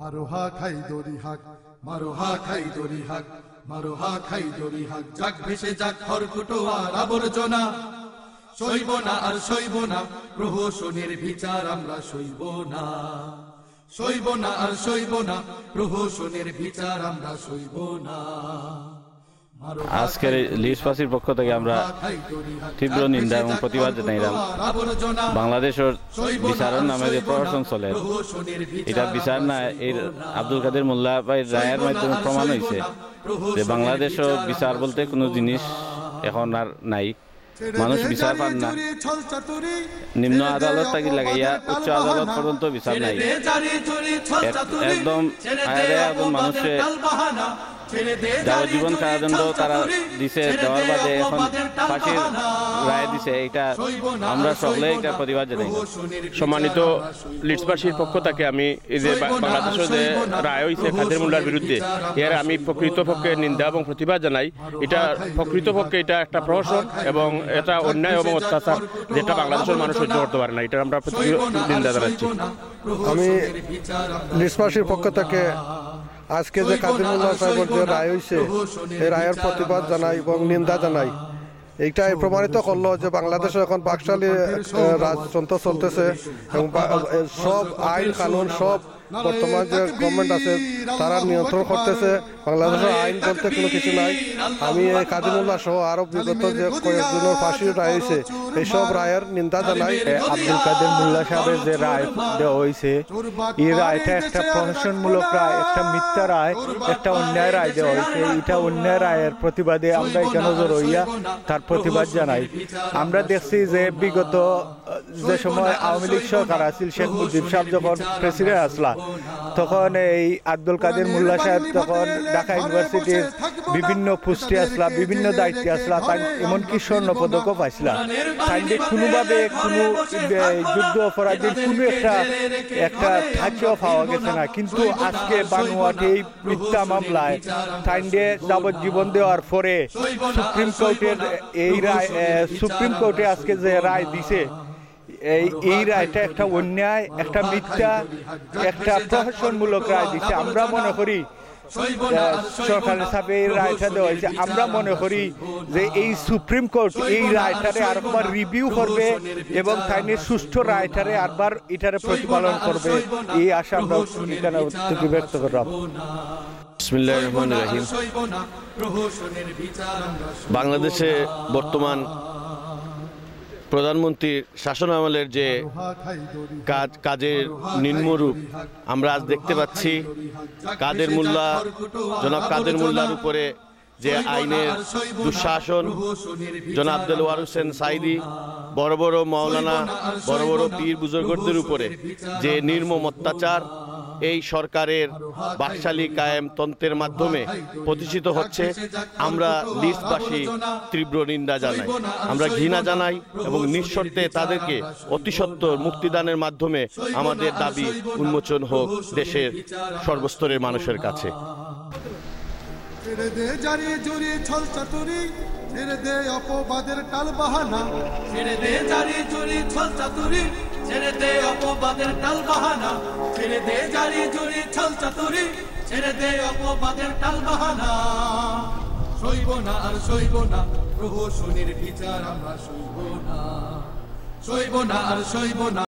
মারোহা খাই দড়ি হাক, মারোহা খাই দড়ি হাক, মারোহা খাই দড়ি হাক, যাক ভেসে যাক খড়কুটো আর আবর্জনা। সইব না আর সইব না, প্রহসনের বিচার আমরা সইব না। সইব না আর সইব না, প্রহসনের বিচার আমরা সইব না। আজকের লিস্টবাসীর পক্ষ থেকে আমরা তীব্র নিন্দা এবং প্রতিবাদ জানাইলাম। বাংলাদেশের বিচারের নামে যে প্রহসন চলে, এটা বিচার না, এর আব্দুল কাদের মোল্লা ভাই রায়ের মাধ্যমে প্রমাণ হয়েছে যে বাংলাদেশের বিচার বলতে কোনো জিনিস এখন আর নাই। মানুষ বিচার পান না, নিম্ন আদালত থেকে লাগাইয়া উচ্চ আদালত পর্যন্ত বিচার নাই। একদম মানুষে যাবজ্জীবন কারাদণ্ড তারা দিছে, দেওয়ার বাদে এখন ফাঁসির রায় দিছে। এটা আমরা সকলে এটা প্রতিবাদ জানাই। সম্মানিত লিস্টবাসীর পক্ষ থেকে আমি এই যে বাংলাদেশের যে রায় হয়েছে কাদের মোল্লার বিরুদ্ধে, এর আমি প্রকৃতপক্ষে নিন্দা এবং প্রতিবাদ জানাই। এটা প্রকৃতপক্ষে এটা একটা প্রহসন এবং এটা অন্যায় এবং অত্যাচার, যেটা বাংলাদেশের মানুষ সহ্য করতে পারে না। এটা আমরা নিন্দা জানাচ্ছি। আমি লিস্টবাসীর পক্ষ থেকে আজকে যে কাদের মোল্লা সাহেবের যে রায় হয়েছে, এই রায়ের প্রতিবাদ জানাই এবং নিন্দা জানাই। এইটাই প্রমাণিত করলো যে বাংলাদেশে এখন বাকশালী রাজতন্ত্র চলতেছে এবং সব আইন কানুন সব বর্তমান যে গভর্নমেন্ট আছে তারা নিয়ন্ত্রণ করতেছে। বাংলাদেশের আইন বলতে কোনো কিছু নাই। আমি এই কাদের মোল্লা সহ আরো বিগত যে কয়েকজনের ফাঁসির রায় হয়েছে, এইসব রায়ের নিন্দা জানাই। আব্দুল কাদের মোল্লা সাহেবের যে রায় দেওয়া হয়েছে, এই রায়টা একটা প্রহসনমূলক রায়, একটা মিথ্যা রায়, একটা অন্যায় রায় দেওয়া হয়েছে। এটা অন্যায় রায়ের প্রতিবাদে আমরা এখানে জড়িয়ে তার প্রতিবাদ জানাই। আমরা দেখছি যে বিগত যে সময় আওয়ামী লীগ সরকার আছিল, শেখ মুজিব সাহেব যখন প্রেসিডেন্ট আসলা, তখন এই আব্দুল কাদের মোল্লা সাহেব তখন ঢাকা ইউনিভার্সিটির বিভিন্ন পোস্টে আসলা, বিভিন্ন দায়িত্বে আসলা, তাই এমনকি স্বর্ণ পদকও পাইছিলা। তাই কোনোভাবে কোনো যুদ্ধ অপরাধীর কোনো একটা ঠাঁচিও পাওয়া গেছে না। কিন্তু আজকে বানোয়াট এই মিথ্যা মামলায় তাই যাবজ্জীবন দেওয়ার পরে সুপ্রিম কোর্টে আজকে যে রায় দিছে, এই রায়টা একটা অন্যায়, একটা মিথ্যা, একটা প্রহসনমূলক রায় দিচ্ছে। আমরা মনে করি সরকারের সাথে এই রায়টা দেওয়া হয়েছে, আমরা মনে করি যে এই সুপ্রিম কোর্ট এই রায়টারে আরেকবার রিভিউ করবে এবং তাই সুষ্ঠু রায়টারে আরবার এটারে প্রতিপালন করবে, এই আশা আমরা এখানে থেকে ব্যক্ত করলাম। বিসমিল্লাহির রহমানির রহিম। বাংলাদেশে বর্তমান প্রধানমন্ত্রীর শাসনামলের যে কাজের নিম্নরূপ আমরা আজ দেখতে পাচ্ছি। কাদের মোল্লা, জনাব কাদের মোল্লার উপরে যে আইনের দুঃশাসন, জনাব দেলোয়ার হোসেন সাইদি, বড় বড় মাওলানা, বড় বড় পীর বুজুর্গদের উপরে যে নির্মম অত্যাচার এই সরকারের বাকশালী কায়েম তন্ত্রের মাধ্যমে প্রতিষ্ঠিত হচ্ছে, আমরা লিস্টবাসী তীব্র নিন্দা জানাই, আমরা ঘৃণা জানাই এবং নিঃশর্তে তাদেরকে অতিসত্বর মুক্তিদানের মাধ্যমে আমাদের দাবি উন্মোচন হোক দেশের সর্বস্তরের মানুষের কাছে। ছেড়ে দে জারি জুরি ছল চাতুরি, ছেড়ে দে অপবাদের টাল বাহানা। ছেড়ে দে জারি জুরি ছল চাতুরি, ছেড়ে দে অপবাদের টাল বাহানা। ছেড়ে দে জারি জুরি ছল চাতুরি, ছেড়ে দে অপবাদের টাল বাহানা। সইব না আর সইব না, প্রহসনের বিচার আমরা সইব না। সইব না আর সইব না।